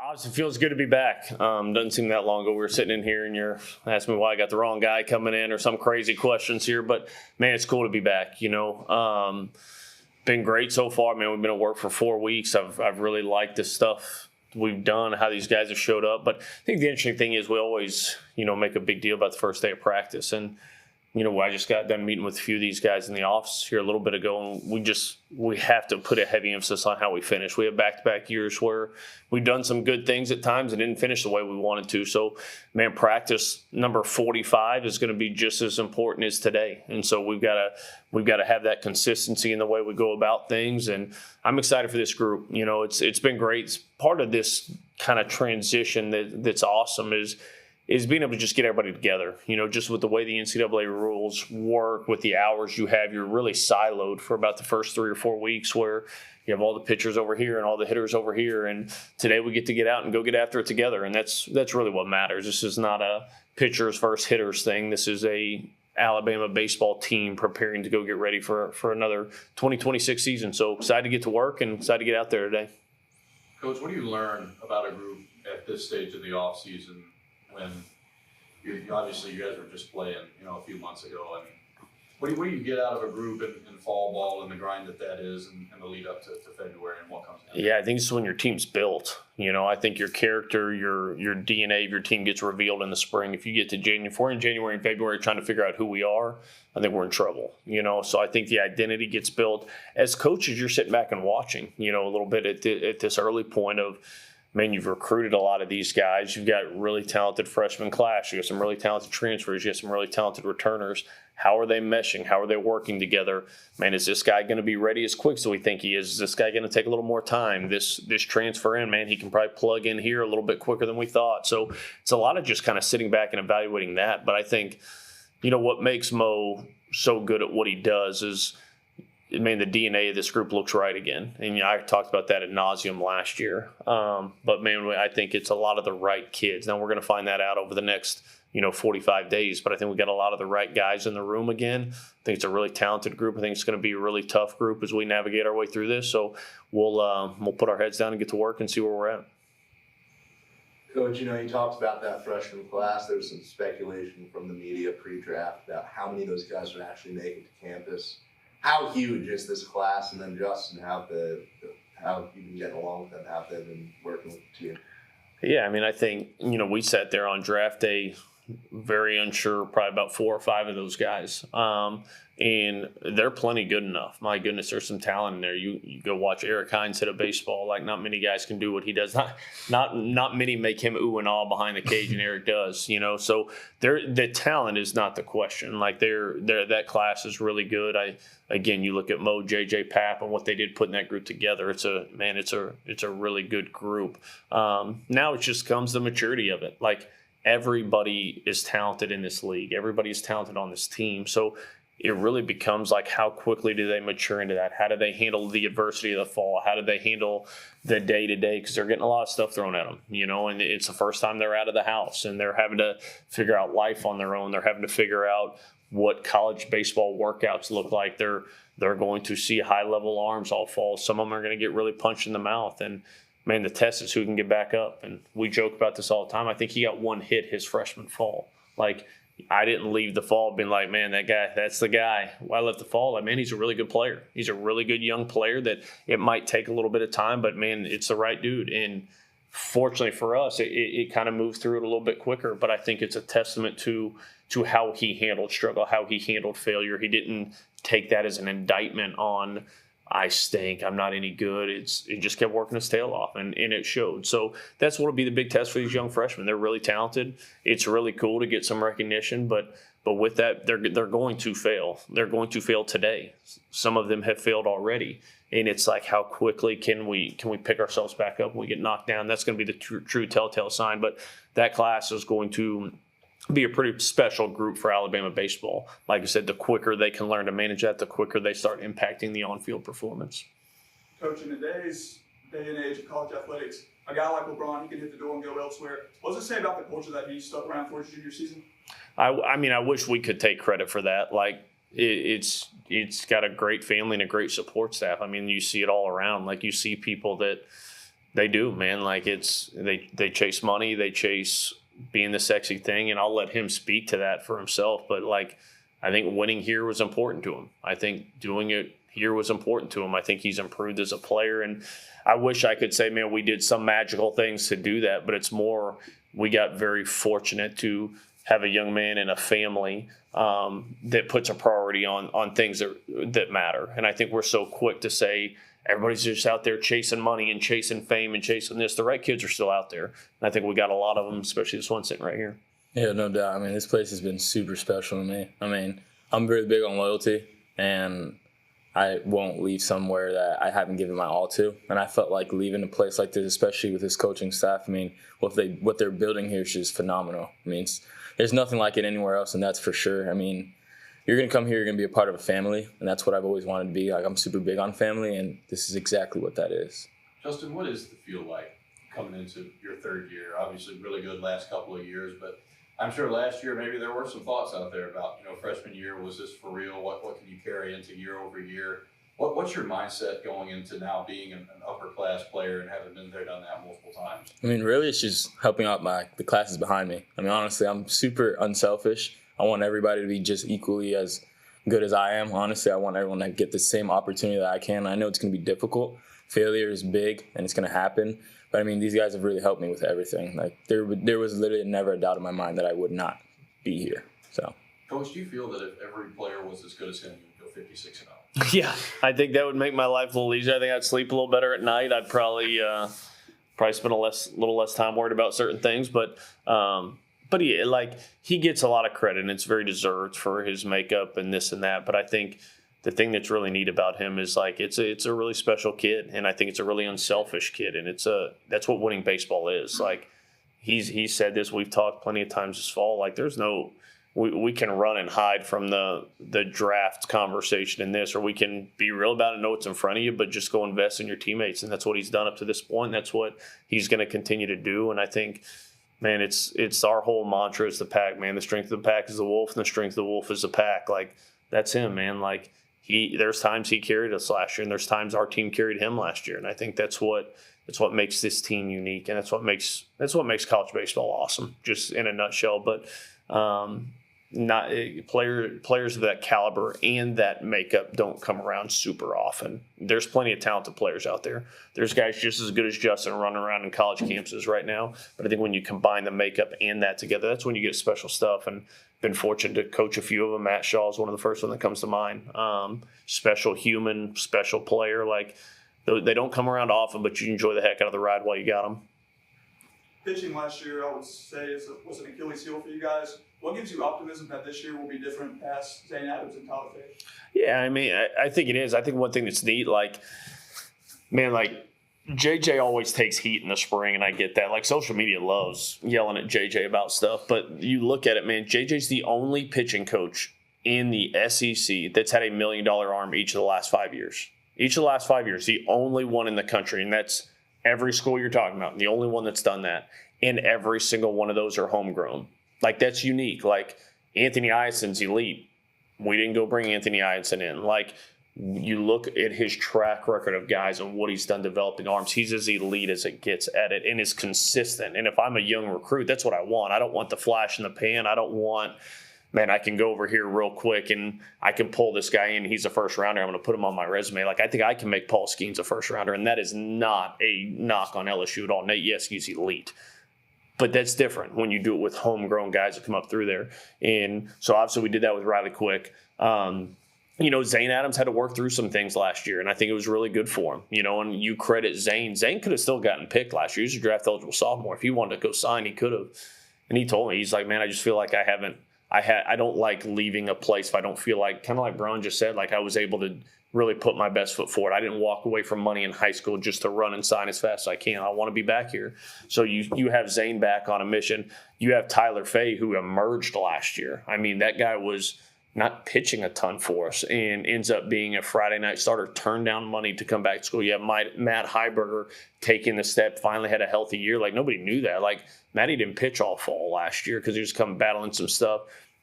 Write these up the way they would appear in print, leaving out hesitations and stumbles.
Honestly, it feels good to be back. Doesn't seem that long ago. We were sitting in here and you're asking me why I got the wrong guy coming in or some crazy questions here. But, man, it's cool to be back, Been great so far. Man, we've been at work for 4 weeks. I've really liked the stuff we've done, how these guys have showed up. But I think the interesting thing is we always, make a big deal about the first day of practice. And, I just got done meeting with a few of these guys in the office here a little bit ago, and we have to put a heavy emphasis on how we finish. We have back-to-back years where we've done some good things at times and didn't finish the way we wanted to. So, man, practice number 45 is going to be just as important as today. And so we've got to have that consistency in the way we go about things. And I'm excited for this group. It's been great. It's part of this kind of transition that's awesome is being able to just get everybody together. Just with the way the NCAA rules work, with the hours you have, you're really siloed for about the first 3 or 4 weeks where you have all the pitchers over here and all the hitters over here. And today we get to get out and go get after it together. And that's really what matters. This is not a pitchers versus hitters thing. This is a Alabama baseball team preparing to go get ready for another 2026 season. So excited to get to work and excited to get out there today. Coach, what do you learn about a group at this stage of the offseason? When obviously you guys were just playing, a few months ago, and what do you get out of a group in fall ball and the grind that is, and the lead up to February and what comes next? Yeah, I think it's when your team's built. I think your character, your DNA of your team gets revealed in the spring. If you get to January, if we're in January and February trying to figure out who we are, I think we're in trouble. So I think the identity gets built. As coaches, you're sitting back and watching, a little bit at this early point of, man, you've recruited a lot of these guys. You've got really talented freshman class. You got some really talented transfers. You got some really talented returners. How are they meshing? How are they working together? Man, is this guy going to be ready as quick as we think he is? Is this guy going to take a little more time? This transfer in, man, he can probably plug in here a little bit quicker than we thought. So it's a lot of just kind of sitting back and evaluating that. But I think, what makes Mo so good at what he does is, the DNA of this group looks right again. And I talked about that ad nauseum last year. But, man, I think it's a lot of the right kids. Now, we're going to find that out over the next, 45 days. But I think we got a lot of the right guys in the room again. I think it's a really talented group. I think it's going to be a really tough group as we navigate our way through this. So we'll put our heads down and get to work and see where we're at. Coach, you talked about that freshman class. There was some speculation from the media pre-draft about how many of those guys would actually make it to campus. How huge is this class, and then Justin, how you've been getting along with them, how they've been working with the team? Yeah, I think, we sat there on draft day very unsure, probably about 4 or 5 of those guys. And they're plenty good enough. My goodness, there's some talent in there. You go watch Eric Hines hit a baseball. Like, not many guys can do what he does. Not many make him ooh and ah behind the cage, and Eric does. So the talent is not the question. Like, that class is really good. Again, you look at Mo, JJ, Pap, and what they did putting that group together. It's a really good group. Now it just comes the maturity of it. Like, everybody is talented in this league. Everybody is talented on this team. So it really becomes like, how quickly do they mature into that? How do they handle the adversity of the fall? How do they handle the day-to-day? Because they're getting a lot of stuff thrown at them, and it's the first time they're out of the house, and they're having to figure out life on their own. They're having to figure out what college baseball workouts look like. They're going to see high-level arms all fall. Some of them are going to get really punched in the mouth. And, man, the test is who can get back up. And we joke about this all the time. I think he got 1 hit his freshman fall. Like, I didn't leave the fall being like, man, that guy, that's the guy. I left the fall like, man, he's a really good player. He's a really good young player that it might take a little bit of time, but, man, it's the right dude. And fortunately for us, it kind of moved through it a little bit quicker. But I think it's a testament to how he handled struggle, how he handled failure. He didn't take that as an indictment on, I stink, I'm not any good. It just kept working his tail off, and it showed. So that's what will be the big test for these young freshmen. They're really talented. It's really cool to get some recognition, but with that, they're going to fail. They're going to fail today. Some of them have failed already, and it's like, how quickly can we pick ourselves back up when we get knocked down? That's going to be the true telltale sign. But that class is going to be a pretty special group for Alabama baseball. Like I said, the quicker they can learn to manage that, the quicker they start impacting the on-field performance. Coach, in today's day and age of college athletics, a guy like Lebron, he can hit the door and go elsewhere. What does it say about the culture that he stuck around for his junior season? I wish we could take credit for that. Like, it's got a great family and a great support staff. You see it all around. Like, you see people that They do, man. Like they chase money, they chase being the sexy thing, and I'll let him speak to that for himself. But like, I think winning here was important to him. I think doing it here was important to him. I think he's improved as a player, and I wish I could say, man, we did some magical things to do that, but it's more we got very fortunate to have a young man and a family that puts a priority on things that matter. And I think we're so quick to say everybody's just out there chasing money and chasing fame and chasing this. The right kids are still out there. And I think we got a lot of them, especially this one sitting right here. Yeah, no doubt. I mean, this place has been super special to me. I mean, I'm very big on loyalty, and I won't leave somewhere that I haven't given my all to. And I felt like leaving a place like this, especially with this coaching staff, I mean, what they're building here is just phenomenal. I mean, there's nothing like it anywhere else, and that's for sure. I mean, you're going to come here, you're going to be a part of a family, and that's what I've always wanted to be. Like, I'm super big on family, and this is exactly what that is. Justin, what is the feel like coming into your third year? Obviously, really good last couple of years, but I'm sure last year maybe there were some thoughts out there about, freshman year, was this for real? What can you carry into year over year? What's your mindset going into now being an upper class player and having been there, done that multiple times? I mean, really, it's just helping out the classes behind me. I mean, honestly, I'm super unselfish. I want everybody to be just equally as good as I am. Honestly, I want everyone to get the same opportunity that I can. I know it's going to be difficult. Failure is big, and it's going to happen. But, I mean, these guys have really helped me with everything. Like, there was literally never a doubt in my mind that I would not be here. So, Coach, do you feel that if every player was as good as him, you'd go 56-0? Yeah, I think that would make my life a little easier. I think I'd sleep a little better at night. I'd probably spend a little less time worried about certain things. But yeah, like, he gets a lot of credit, and it's very deserved for his makeup and this and that. But I think the thing that's really neat about him is, like, it's a really special kid, and I think it's a really unselfish kid, and that's what winning baseball is. Like, he's said this. We've talked plenty of times this fall. Like, there's no. We can run and hide from the draft conversation in this, or we can be real about it, know what's in front of you, but just go invest in your teammates. And that's what he's done up to this point. That's what he's going to continue to do. And I think, man, it's our whole mantra is the pack, man. The strength of the pack is the wolf, and the strength of the wolf is the pack. Like, that's him, man. Like, there's times he carried us last year, and there's times our team carried him last year. And I think that's what makes this team unique, and that's what makes college baseball awesome, just in a nutshell. But not players of that caliber and that makeup don't come around super often. There's plenty of talented players out there. There's guys just as good as Justin running around in college campuses right now. But I think when you combine the makeup and that together, that's when you get special stuff. And been fortunate to coach a few of them. Matt Shaw is one of the first one that comes to mind. Special human, special player. Like, they don't come around often, but you enjoy the heck out of the ride while you got them. Pitching last year, I would say, was an Achilles heel for you guys. What gives you optimism that this year will be different past Zane Adams and Tyler Fay? Yeah, I mean, I think it is. I think one thing that's neat, like, man, like, JJ always takes heat in the spring, and I get that. Like, social media loves yelling at JJ about stuff, but you look at it, man, JJ's the only pitching coach in the SEC that's had $1 million arm each of the last 5 years. Each of the last 5 years, the only one in the country, and that's every school you're talking about, the only one that's done that. And every single one of those are homegrown. Like, that's unique. Like, Anthony Iason's elite. We didn't go bring Anthony Iason in. Like, you look at his track record of guys and what he's done developing arms, he's as elite as it gets at it and is consistent. And if I'm a young recruit, that's what I want. I don't want the flash in the pan. I don't want, man, I can go over here real quick and I can pull this guy in. He's a first rounder. I'm going to put him on my resume. Like, I think I can make Paul Skeens a first rounder, and that is not a knock on LSU at all. Nate Yeske's elite. But that's different when you do it with homegrown guys that come up through there. And so obviously we did that with Riley Quick. Zane Adams had to work through some things last year, and I think it was really good for him. And you credit Zane. Zane could have still gotten picked last year. He was a draft-eligible sophomore. If he wanted to go sign, he could have. And he told me, he's like, man, I just feel like I don't like leaving a place if I don't feel like, kind of like Braun just said, like I was able to really put my best foot forward. I didn't walk away from money in high school just to run and sign as fast as I can. I want to be back here. So you have Zane back on a mission. You have Tyler Fay, who emerged last year. I mean, that guy was not pitching a ton for us and ends up being a Friday night starter, turned down money to come back to school. You have Matt Heiberger taking the step, finally had a healthy year. Like, nobody knew that. Like, Matty didn't pitch all fall last year because he was coming battling some stuff.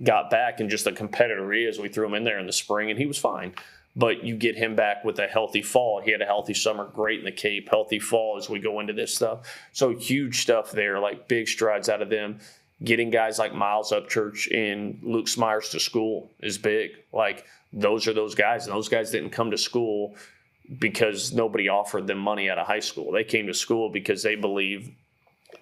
Got back, and just the competitor he is, we threw him in there in the spring, and he was fine. But you get him back with a healthy fall. He had a healthy summer, great in the Cape, healthy fall as we go into this stuff. So huge stuff there, like big strides out of them. Getting guys like Miles Upchurch and Luke Smyers to school is big. Like those are those guys. And those guys didn't come to school because nobody offered them money out of high school. They came to school because they believe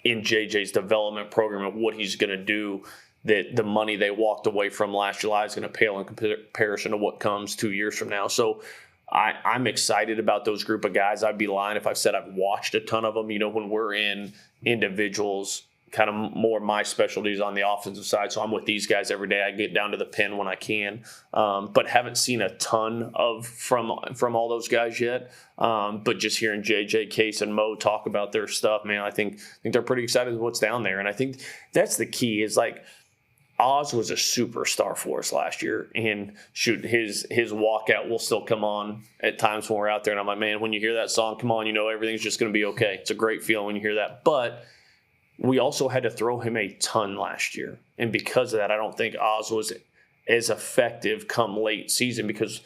in JJ's development program and what he's going to do, that the money they walked away from last July is going to pale in comparison to what comes 2 years from now. So I'm excited about those group of guys. I'd be lying if I said I've watched a ton of them. You know, when we're in individuals, kind of more my specialties on the offensive side. So I'm with these guys every day. I get down to the pen when I can, but haven't seen a ton of from all those guys yet. But just hearing JJ, Case, and Mo talk about their stuff, man, I think they're pretty excited with what's down there. And I think that's the key is like Oz was a superstar for us last year. And shoot, his walkout will still come on at times when we're out there. And I'm like, man, when you hear that song come on, you know everything's just going to be okay. It's a great feeling when you hear that. But we also had to throw him a ton last year. And because of that, I don't think Oz was as effective come late season because,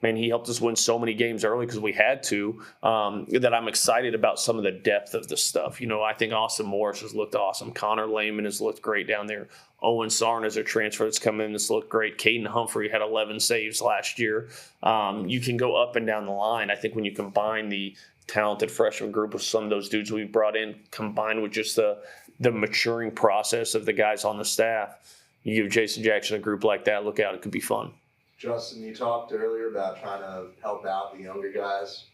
man, he helped us win so many games early because we had to, that I'm excited about some of the depth of the stuff. You know, I think Austin Morris has looked awesome. Connor Lehman has looked great down there. Owen Sarn is a transfer that's come in that's looked great. Caden Humphrey had 11 saves last year. You can go up and down the line. I think when you combine the talented freshman group of some of those dudes we brought in, combined with just the maturing process of the guys on the staff, you give Jason Jackson a group like that, look out, it could be fun. Justin, you talked earlier about trying to help out the younger guys.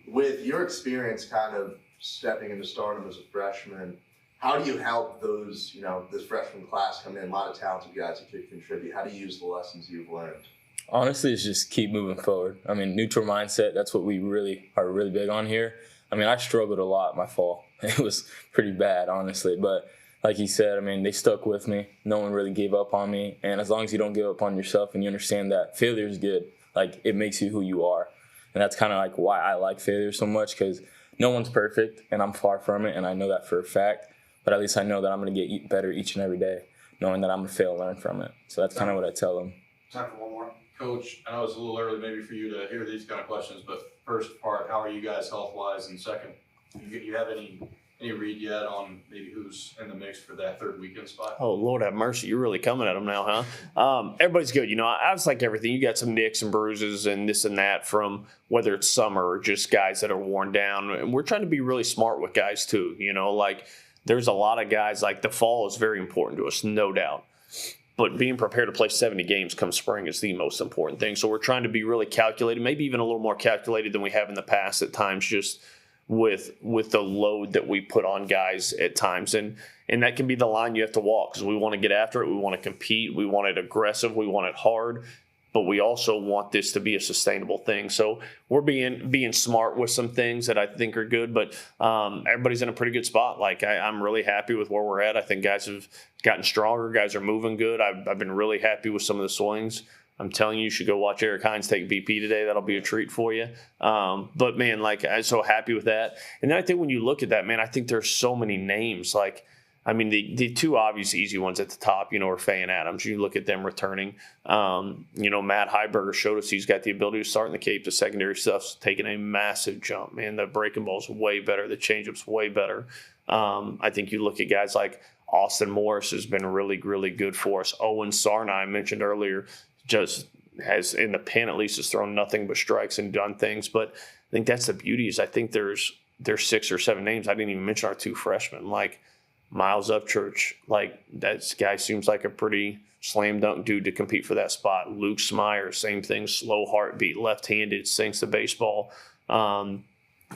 With your experience kind of stepping into stardom as a freshman, how do you help those, you know, this freshman class come in, a lot of talented guys that could contribute? How do you use the lessons you've learned? Honestly, it's just keep moving forward. I mean, neutral mindset, that's what we really are really big on here. I mean, I struggled a lot my fall. It was pretty bad, honestly. But like he said, I mean, they stuck with me. No one really gave up on me. And as long as you don't give up on yourself and you understand that failure is good, like it makes you who you are. And that's kind of like why I like failure so much, because no one's perfect and I'm far from it. And I know that for a fact. But at least I know that I'm going to get better each and every day, knowing that I'm going to fail and learn from it. So that's kind of what I tell them. Time for one more. Coach, I know it's a little early maybe for you to hear these kind of questions, but first part, how are you guys health-wise? And second, you have any read yet on maybe who's in the mix for that third weekend spot? Oh, Lord have mercy. You're really coming at them now, huh? Everybody's good. You know, I was like everything. You got some nicks and bruises and this and that from whether it's summer or just guys that are worn down. And we're trying to be really smart with guys, too. You know, like there's a lot of guys, like the fall is very important to us, no doubt. But being prepared to play 70 games come spring is the most important thing. So we're trying to be really calculated, maybe even a little more calculated than we have in the past at times, just with the load that we put on guys at times. And that can be the line you have to walk because we want to get after it. We want to compete. We want it aggressive. We want it hard. But we also want this to be a sustainable thing. So we're being smart with some things that I think are good. But everybody's in a pretty good spot. Like I'm really happy with where we're at. I think guys have gotten stronger. Guys are moving good. I've been really happy with some of the swings. I'm telling you, you should go watch Eric Hines take BP today. That'll be a treat for you. But, man, like I'm so happy with that. And then I think when you look at that, man, I think there's so many names. Like, I mean, the two obvious easy ones at the top, you know, are Faye and Adams. You look at them returning. You know, Matt Heiberger showed us he's got the ability to start in the Cape. The secondary stuff's taking a massive jump, man. The breaking ball's way better. The changeup's way better. I think you look at guys like Austin Morris has been really, really good for us. Owen Sarna, I mentioned earlier, just has, in the pen at least, has thrown nothing but strikes and done things. But I think that's the beauty is I think there's 6 or 7 names. I didn't even mention our 2 freshmen. Like Miles Upchurch, like that guy seems like a pretty slam dunk dude to compete for that spot. Luke Smyers, same thing, slow heartbeat, left-handed, sinks the baseball.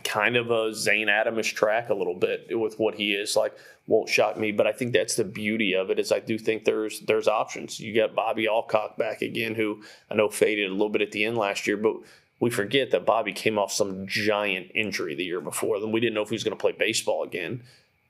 Kind of a Zane Adamish track a little bit with what he is. Like, won't shock me, but I think that's the beauty of it is I do think there's options. You got Bobby Alcock back again, who I know faded a little bit at the end last year, but we forget that Bobby came off some giant injury the year before. Then we didn't know if he was going to play baseball again.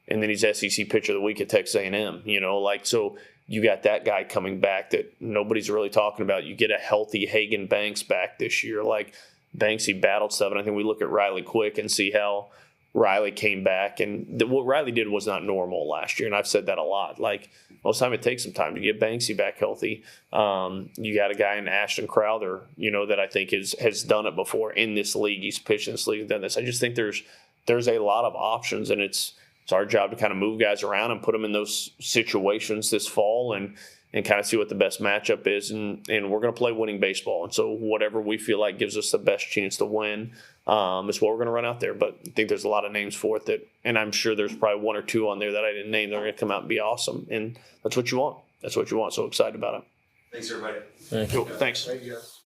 And then he's SEC Pitcher of the Week at Texas A&M, you know, like, so you got that guy coming back that nobody's really talking about. You get a healthy Hagan Banks back this year. Like, Banksy battled stuff, and I think we look at Riley Quick and see how Riley came back, and what Riley did was not normal last year, and I've said that a lot. Like, most time it takes some time to get Banksy back healthy. You got a guy in Ashton Crowther, that I think has done it before in this league. He's pitched in this league and done this. I just think there's a lot of options, and it's our job to kind of move guys around and put them in those situations this fall and kind of see what the best matchup is. And we're going to play winning baseball. And so whatever we feel like gives us the best chance to win is what we're going to run out there. But I think there's a lot of names for it and I'm sure there's probably one or two on there that I didn't name that are going to come out and be awesome. And that's what you want. So excited about it. Thanks, everybody. Thank you. Cool. Thanks. Thank you, guys.